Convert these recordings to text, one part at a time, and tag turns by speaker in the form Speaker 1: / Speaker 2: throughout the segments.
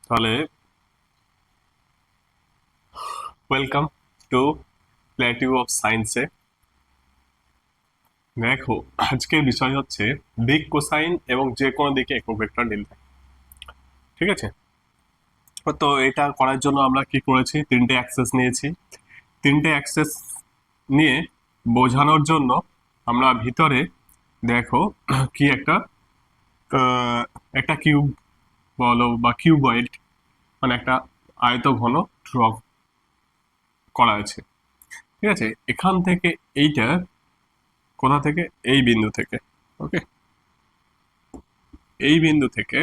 Speaker 1: তাহলে welcome to প্লেটিউ of সায়েন্সে। দেখো, আজকের বিষয় হচ্ছে দিক কোসাইন এবং যে কোনো দিকে একক ভেক্টর নির্ণয়। ঠিক আছে, তো এটা করার জন্য আমরা কি করেছি, তিনটে অ্যাক্সেস নিয়েছি। তিনটে অ্যাক্সেস নিয়ে বোঝানোর জন্য আমরা ভিতরে দেখো কি একটা কিউব বলো বা কিউবয়েড, মানে একটা আয়তঘন ড্র করা আছে। ঠিক আছে, এখান থেকে এইটা কোথা থেকে, এই বিন্দু থেকে, ওকে, এই বিন্দু থেকে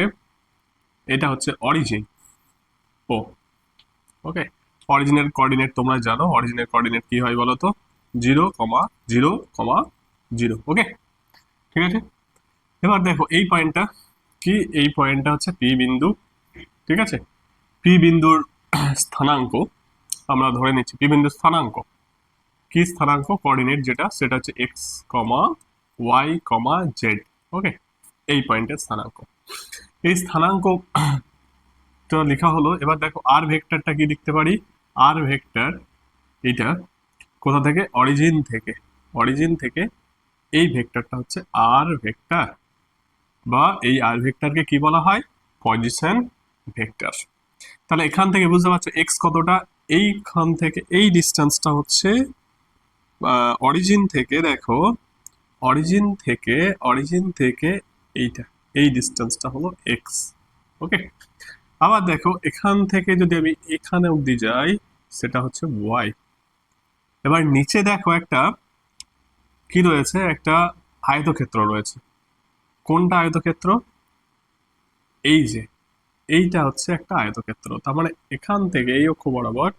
Speaker 1: এটা হচ্ছে অরিজিন ও। ওকে, অরিজিনের কোঅর্ডিনেট তোমরা জানো, অরিজিনের কোঅর্ডিনেট কি হয় বলো তো, 0,0,0,0। ওকে, ঠিক আছে। এবার দেখো এই পয়েন্টটা কি, এই পয়েন্টটা হচ্ছে পি বিন্দু। ঠিক আছে, পি বিন্দুর স্থানাঙ্ক আমরা ধরে নিচ্ছি, পি বিন্দুর স্থানাঙ্ক কি, স্থানাঙ্ক কোঅর্ডিনেট যেটা, সেটা হচ্ছে এক্স কমা ওয়াই কমা জেড। ওকে, এই পয়েন্টের স্থানাঙ্ক, এই স্থানাঙ্ক তো লেখা হলো। এবার দেখো আর ভেক্টরটা কি লিখতে পারি, আর ভেক্টর এটা কোথা থেকে, অরিজিন থেকে, অরিজিন থেকে এই ভেক্টরটা হচ্ছে আর ভেক্টর, বা এই আর ভেক্টরকে কি বলা হয়, পজিশন ভেক্টর। তাহলে এখান থেকে বুঝতে পারছো এক্স কতটা, এইখান থেকে এই ডিস্টেন্সটা হচ্ছে অরিজিন থেকে, দেখো অরিজিন থেকে এইটা, এই ডিস্টেন্সটা হলো এক্স। ওকে, আবার দেখো এখান থেকে যদি আমি এখানে অবধি যাই, সেটা হচ্ছে ওয়াই। এবার নিচে দেখো একটা কি রয়েছে, একটা আয়তক্ষেত্র রয়েছে। কোনটা আয়তক্ষেত্র, এই যে এইটা হচ্ছে একটা আয়তক্ষেত্র। তার মানে এখান থেকে এই অক্ষ বরাবর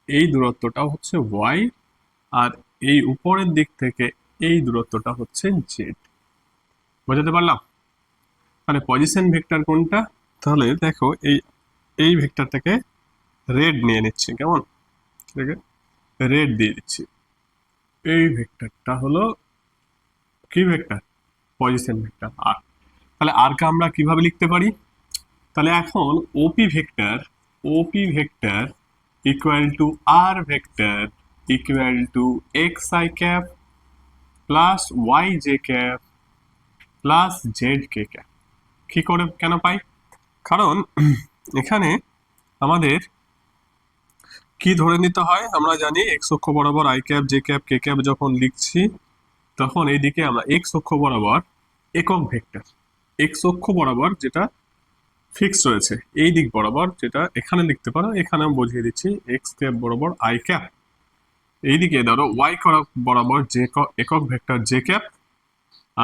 Speaker 1: এই দূরত্বটা হচ্ছে ওয়াই, আর এই উপরের দিক থেকে এই দূরত্বটা হচ্ছে জেড। বোঝাতে পারলাম? মানে পজিশন ভেক্টর কোনটা, তাহলে দেখো এই এই ভেক্টরটাকে রেড নিয়ে নিচ্ছি, কেমন, রেড দিয়ে দিচ্ছি। এই ভেক্টরটা হলো কি ভেক্টর, পজিশন ভেক্টর আর। তাহলে আর কে আমরা কিভাবে লিখতে পারি, তাহলে এখন OP vector equal to R vector equal to X I cap plus Y J cap plus Z K cap. কি করে কেন পাই, কারণ এখানে আমাদের কি ধরে নিতে হয়, আমরা জানি এক্স অক্ষ বরাবর I cap J cap K cap যখন লিখছি, তখন এইদিকে আমরা এক্স অক্ষ বরাবর একক ভেক্টর, এক্স অক্ষ বরাবর যেটা ফিক্স রয়েছে, এই দিক বরাবর যেটা এখানে লিখতে পারো, এখানে আমি বুঝিয়ে দিচ্ছি এক্স ক্যাপ বরাবর আই ক্যাপ, এইদিকে ধরো ওয়াই বরাবর যে একক ভেক্টর জে ক্যাপ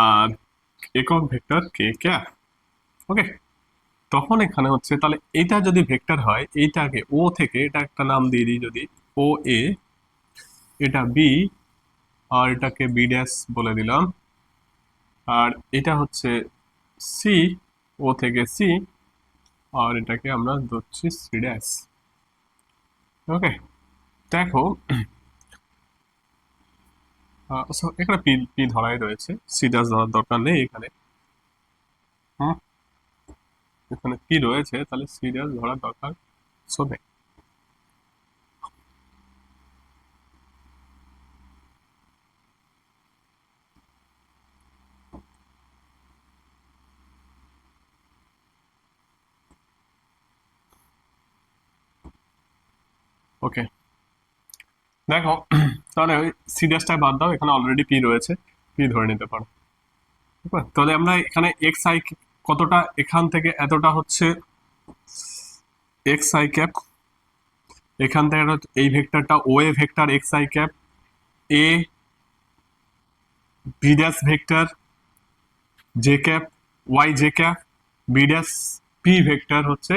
Speaker 1: আর একক ভেক্টর কে ক্যাপ। ওকে, তখন এখানে হচ্ছে, তাহলে এটা যদি ভেক্টর হয়, এইটাকে ও থেকে এটা একটা নাম দিয়ে দিই, যদি ও এ, এটা বি, আর এটাকে বি ড্যাশ বলে দিলাম, আর এটা হচ্ছে সি, ও থেকে সি, আর এটাকে আমরা ধরছি সি ড্যাশ। ওকে, দেখো so এখানে পি পি ধরাই রয়েছে, সি ড্যাশ ধরার দরকার নেই এখানে। হুম, এখানে পি রয়েছে, তাহলে সি ড্যাশ ধরার দরকার শোনে। ওকে, দেখো তাহলে ওই সি ড্যাশটা বাদ দাও, এখানে অলরেডি পি রয়েছে, পি ধরে নিতে পারো। ঠিক আছে? তাহলে আমরা এখানে এক্স আই কতটা, এখান থেকে এতটা হচ্ছে এক্স আই ক্যাপ, এখান থেকে এই ভেক্টরটা O A vector X I cap, A B dash vector J cap Y J cap, B dash P vector হচ্ছে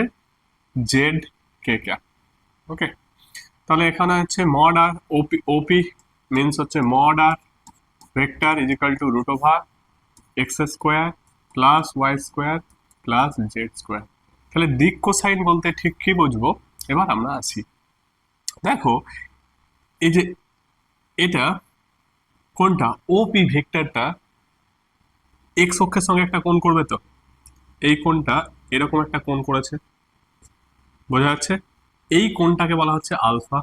Speaker 1: জেড কে ক্যাপ। ওকে, তাহলে এখানে হচ্ছে mod R OP, OP means হচ্ছে mod R vector is equal to root over x square plus Y square plus Z square. তাহলে দিক cosine বলতে ঠিক কি বুঝবো, এবার আমরা আসি। দেখো এই যে এটা কোনটা, ওপি ভেক্টরটা এক্স অক্ষের সঙ্গে একটা কোণ করবে, তো এই কোণটা এরকম একটা কোণ করেছে। বোঝা যাচ্ছে? এই কোণটাকে বলা হচ্ছে আলফা।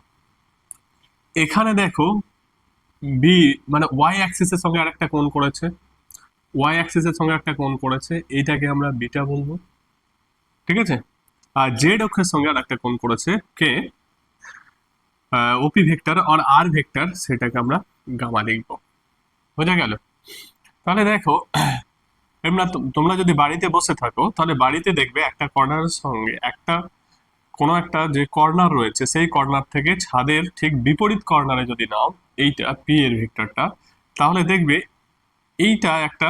Speaker 1: এখানে দেখো বি মানে ওয়াই অ্যাক্সিসের সঙ্গে আরেকটা কোণ করেছে, ওয়াই অ্যাক্সিসের সঙ্গে একটা কোণ করেছে, এইটাকে আমরা বিটা বলবো, ঠিক আছে? আর জেড অক্ষের সঙ্গে আর একটা কোণ করেছে কে, ওপি ভেক্টর আর আর ভেক্টর, সেটাকে আমরা গামা লিখবো। বোঝা গেল? তাহলে দেখো তোমরা যদি বাড়িতে বসে থাকো তাহলে বাড়িতে দেখবে একটা কর্নারের সঙ্গে একটা কোনো একটা যে কর্নার রয়েছে সেই কর্নার থেকে ছাদের ঠিক বিপরীত কর্নারে যদি নাও এইটা পি এর ভেক্টরটা, তাহলে দেখবে এইটা একটা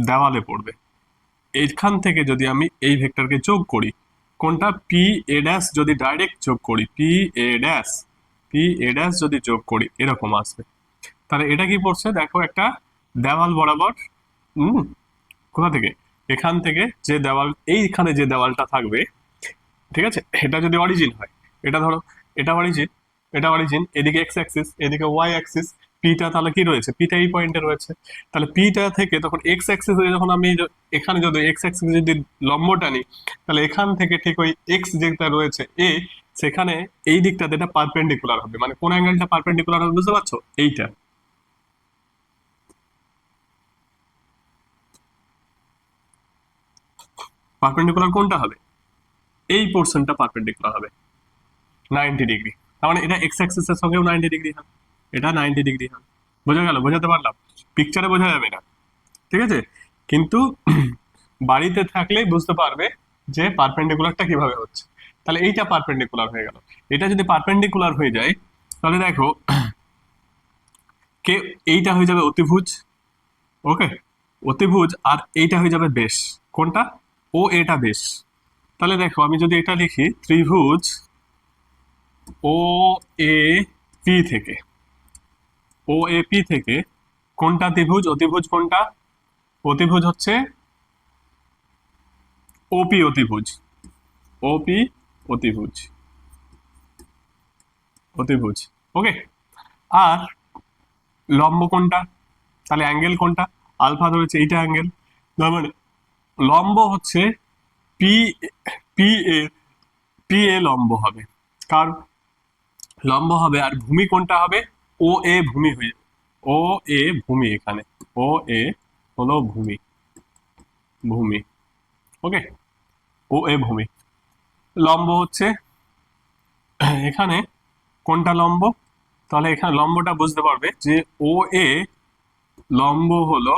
Speaker 1: দেওয়ালে পড়বে। এইখান থেকে যদি আমি এই ভেক্টরকে যোগ করি, কোনটা পি এ ড্যাশ যদি ডাইরেক্ট যোগ করি, পি এ ড্যাশ যদি যোগ করি এরকম আসবে। তাহলে এটা কি পড়ছে দেখো, একটা দেওয়াল বরাবর, হুম, কোথা থেকে, এখান থেকে যে দেওয়াল, এইখানে যে দেওয়ালটা থাকবে, ঠিক আছে, এটা যদি অরিজিন হয়, এটা ধরো এটা অরিজিন, এটা অরিজিন, এদিকে এক্স অ্যাক্সিস এদিকে ওয়াই অ্যাক্সিস, পিটা তাহলে কি রয়েছে, পিটা এই পয়েন্টে রয়েছে। তাহলে পিটা থেকে তখন এক্স অ্যাক্সিসে যখন আমি এখানে যদি এক্স অ্যাক্সিস যদি লম্ব টানি, তাহলে এখান থেকে ঠিক ওই এক্স যেটা রয়েছে এ, সেখানে এই দিকটাতে এটা পারপেন্ডিকুলার হবে, মানে কোন অ্যাঙ্গেলটা পারপেন্ডিকুলার হবে বুঝতে পারছো, এইটা পারপেন্ডিকুলার কোনটা হবে, এই পোর্শনটা পারপেন্ডিকুলার হবে 90 ডিগ্রি। তার মানে এটা এক্স অ্যাক্সিসের সঙ্গেও 90 ডিগ্রি হবে, এটা 90 ডিগ্রি হবে। বোঝা গেল? বোঝাতে পারলাম? পিকচারে বোঝা যাবে না, ঠিক আছে, কিন্তু বাড়িতে থাকলেই বুঝতে পারবে যে পারপেন্ডিকুলারটা কিভাবে হচ্ছে। তাহলে এইটা পারপেন্ডিকুলার হয়ে গেল। এটা যদি পারপেন্ডিকুলার হয়ে যায় তাহলে দেখো কে, এইটা হয়ে যাবে অতিভুজ, ওকে, অতিভুজ, আর এইটা হয়ে যাবে বেশ, কোনটা, ও এটা বেশ। তাহলে দেখো আমি যদি এটা লিখি, ত্রিভুজ ও এ পি থেকে, ও এ পি থেকে কোনটা ত্রিভুজ, অতিভুজ কোনটা, অতিভুজ হচ্ছে ওপি অতিভুজ, ওপি অতিভুজ, অতিভুজ, ওকে। আর লম্ব কোনটা, তাহলে অ্যাঙ্গেল কোনটা, আলফা ধরেছে, এইটা অ্যাঙ্গেল, তার মানে লম্ব হচ্ছে P, P A, P A লম্ব হবে, কার লম্ব হবে, আর ভূমি কোনটা হবে, ও এ ভূমি হয়ে, ও এ ভূমি, এখানে ও এ হলো ভূমি, ভূমি, ওকে, ও এ ভূমি। লম্ব হচ্ছে এখানে কোনটা লম্ব, তাহলে এখানে লম্বটা বুঝতে পারবে যে ও এ লম্ব হলো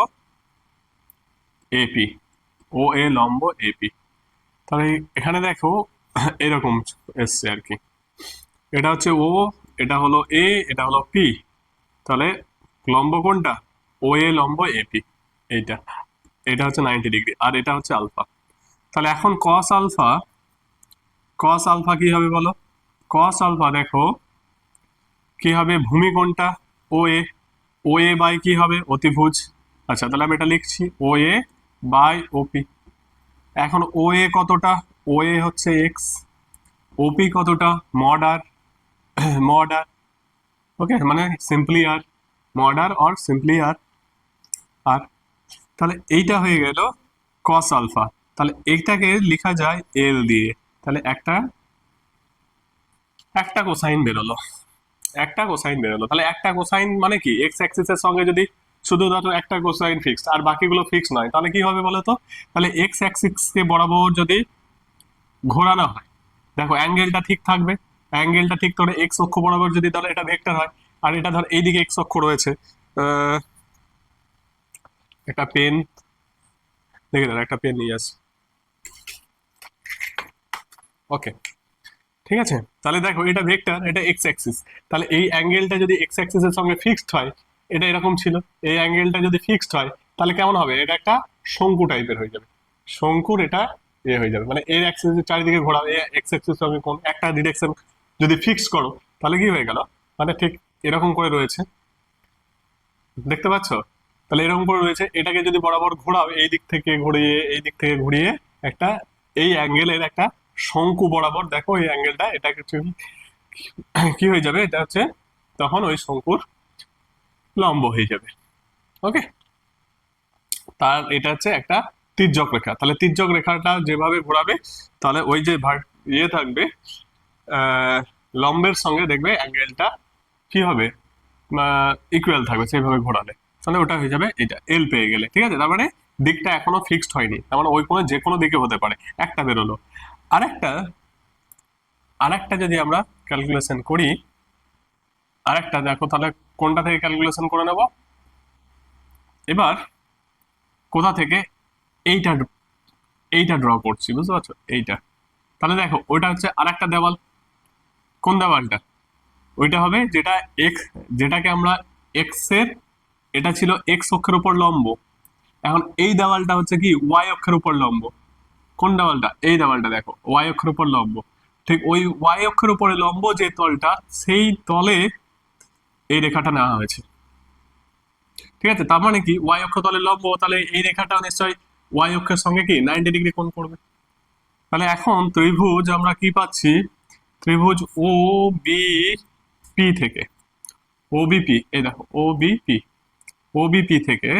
Speaker 1: এপি, ও এ লম্ব এপি। তাহলে এখানে দেখো এরকম এসছে আর কি, এটা হচ্ছে ও, এটা হলো এ, এটা হলো পি, তাহলে লম্ব কোনটা, ও এ লম্ব এপি, এইটা, এটা হচ্ছে 90 ডিগ্রি, আর এটা হচ্ছে আলফা। তাহলে এখন কস আলফা, কস আলফা কি হবে বলো, কস আলফা দেখো কি হবে, ভূমি কোনটা, ও এ, ও এ বাই কি হবে, অতিভুজ। আচ্ছা তাহলে আমি এটা লিখছি, ও এ বাই ওপি। এখন ও এ কতটা, ও এ হচ্ছে এক্স, ওপি কতটা, মড আর, মড আর, ওকে, মানে simply R, mod R or simply R, আর তাহলে এইটা হয়ে গেল কস আলফা। তাহলে এইটাকে লেখা যায় এল দিয়ে, তাহলে একটা, একটা কোসাইন বেরোলো, একটা কোসাইন বেরোলো। তাহলে একটা কোসাইন মানে কি, এক্স অ্যাক্সিসের সঙ্গে যদি শুধুমাত্র একটা কোসাইন ফিক্সড আর বাকিগুলো ফিক্স নয়, তাহলে কি হবে বলো তো, তাহলে এক্স অ্যাক্সিসকে বরাবর যদি ঘোরানো হয়, দেখো অ্যাঙ্গেলটা ঠিক থাকবে, অ্যাঙ্গেলটা ঠিক করে এক্স অক্ষ বরাবর যদি, তাহলে এটা ভেক্টর হয়। আর এটা ধর এইদিকে এক্স অক্ষ রয়েছে, আহ, একটা পেন, দেখে দাঁড়া একটা পেন নিয়ে আসি, ওকে, ঠিক আছে। তাহলে দেখো এটা ভেক্টর, এটা এক্স অ্যাক্সিস, তাহলে এই অ্যাঙ্গেলটা যদি এক্স অ্যাক্সিসের সঙ্গে ফিক্সড হয়, এটা এরকম ছিল, এই অ্যাঙ্গেলটা যদি ফিক্সড হয় তাহলে কেমন হবে, এটা একটা শঙ্কু টাইপের হয়ে যাবে, শঙ্কুর এটা এ হয়ে যাবে, মানে এর অ্যাক্সিস চারিদিকে ঘোরাবে, এক্স অ্যাক্সিস সঙ্গে কোন একটা ডিরেকশন যদি ফিক্স করো, তাহলে কি হয়ে গেল, মানে ঠিক এরকম করে রয়েছে, দেখতে পাচ্ছ, তাহলে এরকম করে রয়েছে, এটাকে যদি বরাবর ঘোরাও, এই দিক থেকে ঘুরিয়ে এই দিক থেকে ঘুরিয়ে একটা, এই অ্যাঙ্গেলের একটা শঙ্কু বরাবর, দেখো এই অ্যাঙ্গেলটা, এটা কিছু কি হয়ে যাবে, এটা হচ্ছে তখন ওই শঙ্কুর লম্ব হয়ে যাবে, ওকে। তার এটা হচ্ছে একটা তির্যক রেখা, তাহলে তির্যক রেখাটা যেভাবে ঘোরাবে, তাহলে ওই যে ইয়ে থাকবে, লম্বের সঙ্গে দেখবে অ্যাঙ্গেলটা কি হবে, ইকুয়াল থাকবে সেইভাবে ঘোরালে, তাহলে ওটা হয়ে যাবে এটা এল পেয়ে গেলে। ঠিক আছে, তার মানে দিকটা এখনো ফিক্সড হয়নি, তার মানে ওই কোনো যে কোনো দিকে হতে পারে। একটা বেরোলো। আরেকটা আরেকটা যদি আমরা ক্যালকুলেশন করি, আরেকটা দেখো তাহলে কোনটা থেকে ক্যালকুলেশন করে নেব এবার, কোথা থেকে, এইটা এইটা ড্র করছি, বুঝতে পারছো, এইটা। তাহলে দেখো ওইটা হচ্ছে আরেকটা দেওয়াল। কোন দেওয়ালটা? ওইটা হবে যেটা এক্স, যেটাকে আমরা এক্স এর, এটা ছিল এক্স অক্ষের উপর লম্ব, এখন এই দেওয়ালটা হচ্ছে কি ওয়াই অক্ষের উপর লম্ব। কোন দেওয়ালটা? এই দেওয়ালটা দেখো ওয়াই অক্ষের উপর লম্ব। ঠিক ওই ওয়াই অক্ষের উপরে লম্ব যে তলটা, সেই তলে এই রেখাটা নেওয়া হয়েছে। ঠিক আছে, তার মানে কি ওয়াই অক্ষ তলে লম্ব, তাহলে এই রেখাটা নিশ্চয়ই ওয়াই অক্ষের সঙ্গে কি 90 ডিগ্রি কোণ করবে। তাহলে এখন ত্রিভুজ আমরা কি পাচ্ছি, ত্রিভুজ ও বি পি থেকে, ও বিপি, এই দেখো ও বিপি, ও বিপি থেকে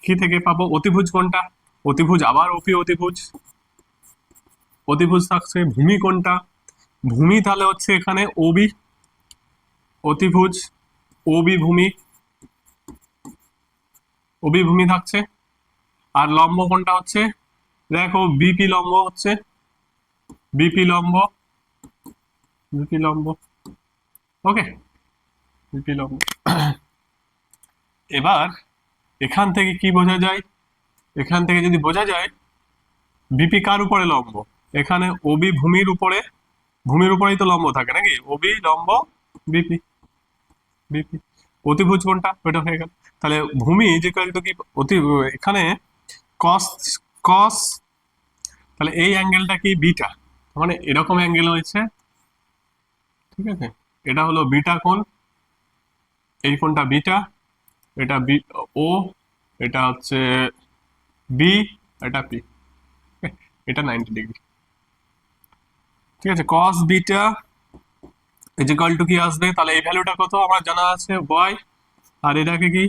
Speaker 1: কি থেকে পাবো, অতিভুজ কোনটা, অতিভুজ আবার ওপি অতিভুজ, অতিভুজ থাকছে ভূমি কোনটা, ভূমি তাহলে হচ্ছে এখানে ওবি, অতিভুজ ওবি ভূমি, ওবি ভূমি থাকছে। আর লম্ব কোনটা হচ্ছে, দেখো বিপি লম্ব হচ্ছে, বিপি লম্ব, বিপি লম্ব, ওকে, বিপি লম্ব। এবার এখান থেকে কি বোঝা যায়, এখান থেকে যদি বোঝা যায় বিপি কার উপরে লম্ব, এখানে ওবি ভূমির উপরে, ভূমির উপরেই তো লম্ব থাকে নাকি, ওবি লম্ব বিপি, বিপি। অতিভুজ কোনটা, ওইটা হয়ে গেল। তাহলে ভূমি যে টু কি অতি, এখানে কস, কস, তাহলে এই অ্যাঙ্গেলটা কি বিটা, মানে এরকম অ্যাঙ্গেল হয়েছে। ঠিক আছে, এটা হলো বিটা কোণ, এই কোণটা বিটা, এটা বি ও, এটা হচ্ছে বি, এটা পি, এটা 90 ডিগ্রি। ঠিক আছে, কস বিটা ইজিক্যাল টু কি আসবে, তাহলে এই ভ্যালুটা কত আমার জানা আছে ওয়াই, আর এটাকে কি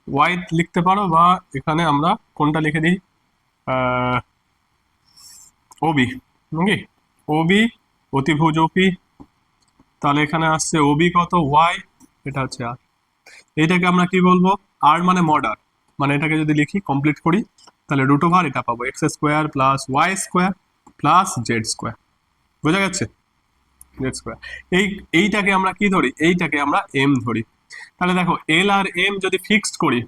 Speaker 1: ওয়াই লিখতে পারো, বা এখানে আমরা কোনটা লিখে দিই, ওবি, নাকি ওবি, অতিভুজ ওপি, তাহলে এখানে আসছে ওবি কত ওয়াই, এটা হচ্ছে আর, এইটাকে আমরা কি বলবো, আর মানে মডার, মানে এটাকে যদি লিখি কমপ্লিট করি, তাহলে রুট ওভার এটা পাবো x square plus Y square plus Z square, বোঝা গেছে, জেড স্কোয়ার। এইটাকে আমরা কি ধরি, এইটাকে আমরা এম ধরি। তাহলে দেখো এল আর এম যদি ফিক্সড করি,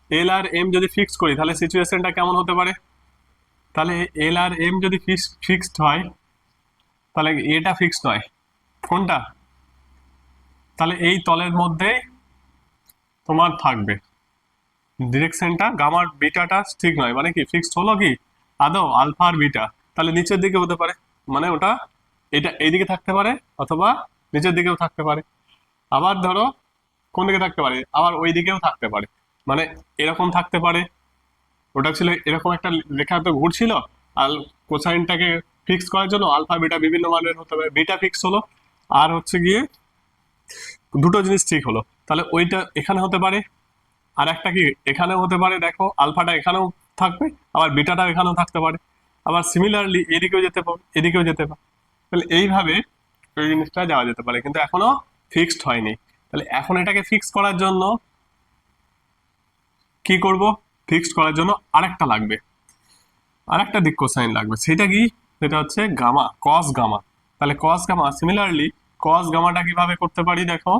Speaker 1: এল আর এম যদি ফিক্সড করি, তাহলে সিচুয়েশনটা কেমন হতে পারে, তাহলে এল আর এম যদি ফিক্সড হয়, তাহলে এটা ফিক্সড নয়, কোনটা, তাহলে এই তলের মধ্যে তোমার থাকবে ডিরেকশনটা, গামার বিটাটা ঠিক নয়, মানে কি ফিক্সড হলো কি আদৌ আলফা আর বিটা, তাহলে নিচের দিকে হতে পারে, মানে ওটা এটা এইদিকে থাকতে পারে, অথবা নিচের দিকেও থাকতে পারে, আবার ধরো কোন দিকে থাকতে পারে, আবার ওই দিকেও থাকতে পারে, মানে এরকম থাকতে পারে, ওটা ছিল এরকম একটা রেখা তো ঘুরছিল, আর কোসাইনটাকে ফিক্স করার জন্য আলফা বিটা বিভিন্ন মানের হতে পারে, বিটা ফিক্স হলো, আর হচ্ছে গিয়ে দুটো জিনিস ঠিক হলো, তাহলে ওইটা এখানে হতে পারে, আর একটা কি এখানেও হতে পারে, দেখো আলফাটা এখানেও থাকবে, আবার বিটাটা এখানেও থাকতে পারে, আবার সিমিলারলি এদিকেও যেতে পারে, এদিকেও যেতে পারে, তাহলে এইভাবে ওই জিনিসটা যাওয়া যেতে পারে, কিন্তু এখনো ফিক্সড হয়নি। তাহলে এখন এটাকে ফিক্স করার জন্য কি করব, ফিক্সড করার জন্য আরেকটা লাগবে, আরেকটা দিক কোসাইন লাগবে, সেটা কি, সেটা হচ্ছে গামা, কস গামা। তাহলে কস গামা, সিমিলারলি কস গামাটা কিভাবে করতে পারি দেখো,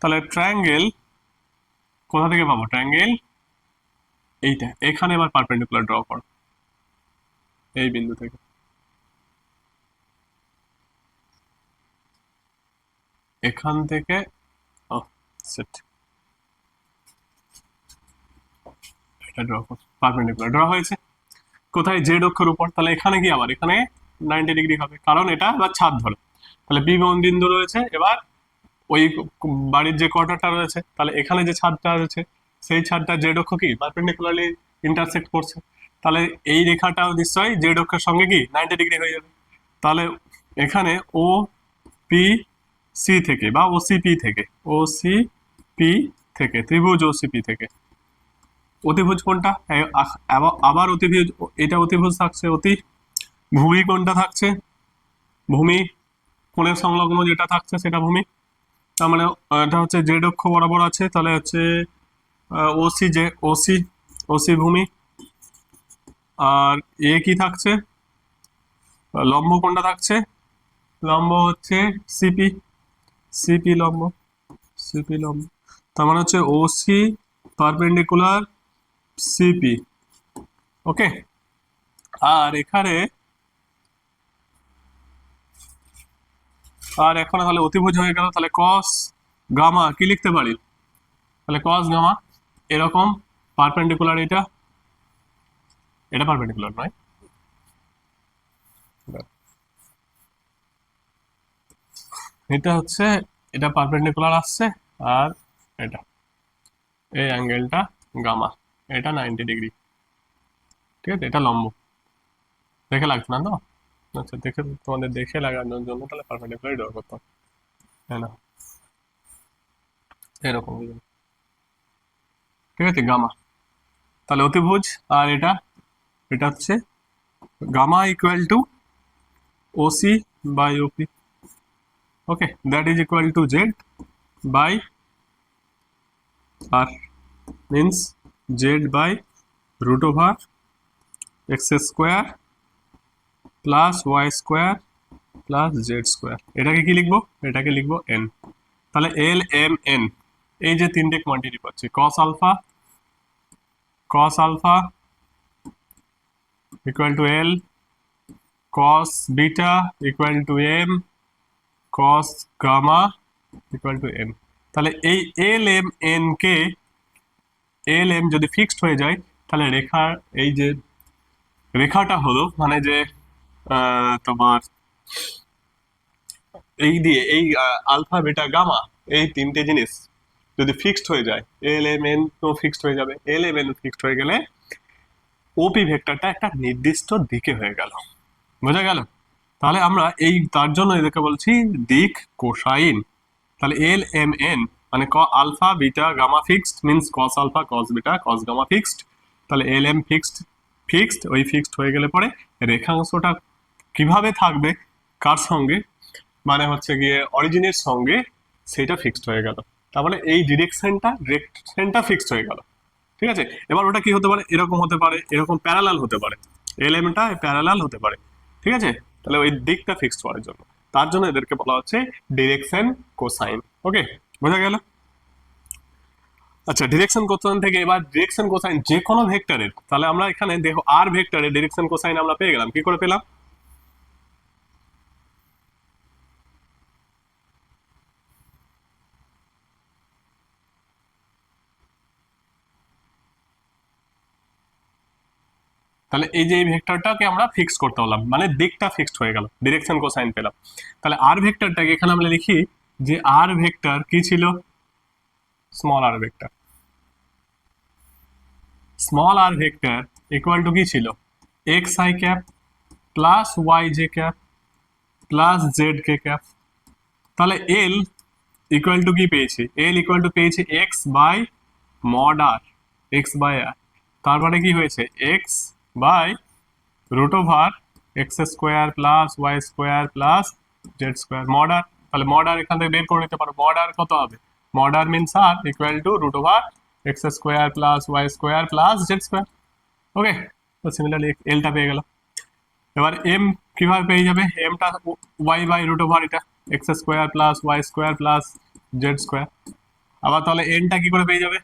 Speaker 1: তাহলে ট্রায়াঙ্গেল কোথা থেকে পাবো, ট্রায়াঙ্গেল এইটা, এখানে এবার পারপেন্ডিকুলার ড্র করো, এই বিন্দু থেকে, এখান থেকে, ও সেট, এটা ড্র করো, পারপেন্ডিকুলার ড্র হয়েছে কোথায়, জেড অক্ষের উপর, তাহলে এখানে কি আবার এখানে 90 ডিগ্রি হবে, কারণ এটা এবার ছাদ ধরে, তাহলে বি বিন্দু রয়েছে, এবার ওই বাড়ির যে কোয়ার্টারটা রয়েছে, তাহলে এখানে যে ছাদটা রয়েছে, সেই ছাদটা জেড অক্ষ কি পারপেন্ডিকুলারলি ইন্টারসেক্ট করছে, তাহলে এই রেখাটাও নিশ্চয়ই জেড অক্ষের সঙ্গে কি 90 ডিগ্রি হয়ে যাবে। তাহলে এখানে ও পি সি থেকে, বা ও সি পি থেকে, ও সি পি থেকে, ত্রিভুজ ও সি পি থেকে, অতিভুজ কোনটা, আবার অতিভুজ, এটা অতিভুজ থাকছে, অতি ভূমি কোনটা থাকছে, ভূমি কোণের সংলগ্ন যেটা থাকছে সেটা ভূমি, তার মানে এটা হচ্ছে জেড অক্ষ বরাবর আছে, তাহলে হচ্ছে ওসি যে ওসি ওসি ভূমি। আর এ কি থাকছে, লম্ব কোণটা থাকছে, লম্ব হচ্ছে সিপি, সিপি লম্ব, সিপি লম্ব, তার মানে হচ্ছে ওসি পারপেন্ডিকুলার সিপি। ওকে, আর এখানে আর এখন তাহলে অতিভুজ হয়ে গেল, তাহলে কস গামা কি লিখতে পারি, তাহলে কস গামা এরকম পারপেন্ডিকুলার, এটা এটা পারপেন্ডিকুলার নয়, এটা হচ্ছে, এটা পারপেন্ডিকুলার আসছে, আর এটা এই অ্যাঙ্গেলটা গামা, এটা 90 ডিগ্রি, ঠিক আছে, এটা লম্ব। দেখে লাগছে না তো? আচ্ছা, দেখে তোমাদের দেখে লাগানোর জন্য তাহলে পারপেন্ডিকুলার ড্র করতাম, তাই না, এরকম, ঠিক আছে, গামা, তাহলে অতিভুজ। আর এটা এটা হচ্ছে gamma equal to OC by OP. Okay, that is equal to z by r, means z by root over x square plus Y square plus Z square. এটাকে কি লিখবো, এটাকে লিখবো এন। তাহলে এল এম এন, এই যে তিনটে quantity পাচ্ছি, cos alpha equal to l, cos beta equal to m, cos gamma equal to n. তাহলে এই এল এম এন কে, এল এম যদি ফিক্সড হয়ে যায়, তাহলে রেখার এই যে রেখাটা হলো, মানে যে তোমার এই দিয়ে এই আলফা বিটা গামা, এই তিনটে জিনিস যদি ফিক্সড হয়ে যায়, এল এম এন তো ফিক্সড হয়ে যাবে, এল এম এন ফিক্সড হয়ে গেলে ওপি ভেক্টরটা একটা নির্দিষ্ট দিকে হয়ে গেল, বোঝা গেল? তাহলে আমরা এই তার জন্য এদেরকে বলছি দিক কোসাইন। তাহলে এল এম এন মানে alpha beta gamma fixed, means cos alpha cos beta cos gamma fixed. তাহলে এল এম ফিক্সড, ফিক্সড ওই ফিক্সড হয়ে গেলে পরে রেখাংশটা কিভাবে থাকবে, কার সঙ্গে, মানে হচ্ছে গিয়ে অরিজিনের সঙ্গে, সেটা ফিক্সড হয়ে গেল। তার মানে এই ডিরেকশনটা ফিক্সড হয়ে গেল, ঠিক আছে। এবার ওটা কি হতে পারে, এরকম হতে পারে, এরকম প্যারালাল হতে পারে, এলএমটা প্যারালাল হতে পারে, ঠিক আছে। তাহলে ওই দিকটা ফিক্সড করার জন্য, তার জন্য এদেরকে বলা হচ্ছে ডিরেকশন কোসাইন। ওকে, বোঝা গেল? আচ্ছা, ডিরেকশন কোসাইন থেকে এবার ডিরেকশন কোসাইন যে কোনো ভেক্টরের, তাহলে আমরা এখানে দেখো আর ভেক্টরের ডিরেকশন কোসাইন আমরা পেয়ে গেলাম, কি করে পেলাম, তাহলে এই যে এই ভেক্টরটাকে আমরা ফিক্স করতে পারলাম, মানে দিকটা ফিক্সড হয়ে গেল, ডিরেকশন কোসাইন পেলাম। তাহলে আর ভেক্টরটাকে এখানে আমরা লিখি যে আর ভেক্টর কি ছিল, small R vector, small R vector equal to কি ছিল, X I cap plus Y J cap plus Z K cap. তাহলে এল ইকুয়াল টু কি পেয়েছি, এল ইকুয়াল টু পেয়েছি X by mod R, X by R, তারপরে কি হয়েছে X by root over x square plus Y square plus Z square mod R. তাহলে mod আর এখান থেকে বের করে নিতে পারো, মড আর কত হবে, mod R means R equal to root over x square plus Y square plus Z square. Okay, তো সিমিলারলি এলটা পেয়ে গেল। এবার এম কিভাবে পেয়ে যাবে, এমটা ওয়াই বাই রুট ওভার এটা x square plus Y square plus Z square. আবার তাহলে এনটা কি করে পেয়ে যাবে,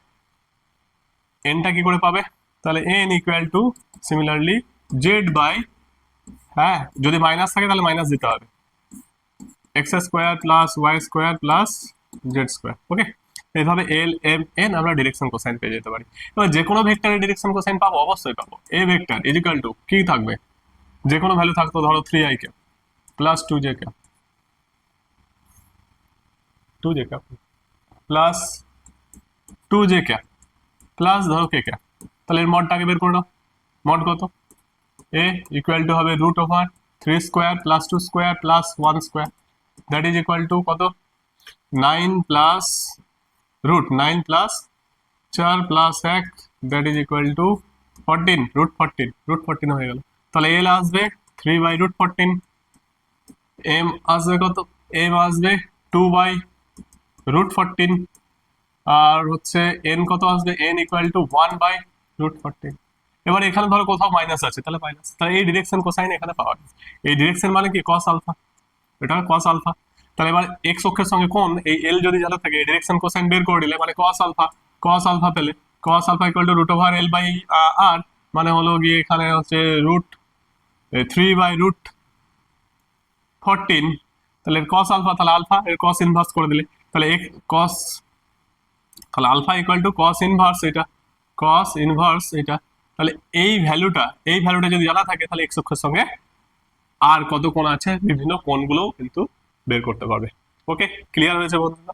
Speaker 1: এনটা কি করে পাবে, তাহলে N equal to similarly Z by, হ্যাঁ যদি মাইনাস থাকে তাহলে মাইনাস দিতে হবে, X square plus Y square plus Z square. Okay, এইভাবে এল এম এন আমরা ডিরেকশন কোসাইন পেয়ে যেতে পারি। এবার যে কোনো ভেক্টরের ডিরেকশন কোসাইন পাবো, অবশ্যই পাবো। এ ভেক্টর ইজিক্যাল টু কি থাকবে, যে কোনো ভ্যালু থাকতো, ধরো 3i কে প্লাস 2j কে, 2j k plus 2j k plus ধরো কে কে। তাহলে এর মডটাকে বের করে নাও, মড কত, এ ইকুয়াল টু হবে root over 3 square plus 2 square plus 1 square, that is equal to কত, 9 plus root 9 plus 4 plus 1, that is equal to 14, root 14 হয়ে গেল। তাহলে এল আসবে 3 বাই রুট 14, এম আসবে কত, এম আসবে 2/√14, আর হচ্ছে এন কত আসবে, এন ইকুয়াল টু 1/√14। এবার এখানে ধরো কোথাও মাইনাস আছে, তাহলে মাইনাস, তাহলে এই ডিরেকশন কোসাইন এখানে পাওয়া যায়। এই ডিরেকশন মানে কি, কস আলফা, এটা কস আলফা। তাহলে এবার এক্স অক্ষের সঙ্গে কোণ এই এল যদি জানা থাকে, এই ডিরেকশন কোসাইন বের করে দিলে মানে কস আলফা, কস আলফা পেলে, কস আলফা ইকুয়াল টু √L/r, মানে হলো গিয়ে এখানে হচ্ছে √3/√14। তাহলে কস আলফা, তাহলে আলফা এর কস ইনভার্স করে দিলে, তাহলে এক কস, তাহলে alpha equal to cos inverse এটা, কস ইনভার্স এটা। তাহলে এই ভ্যালুটা যদি জানা থাকে, তাহলে এক্স অক্ষের সঙ্গে আর কত কোণ আছে বিভিন্ন কোণগুলো কিন্তু বের করতে পারবে। ওকে, ক্লিয়ার হয়েছে বন্ধুরা?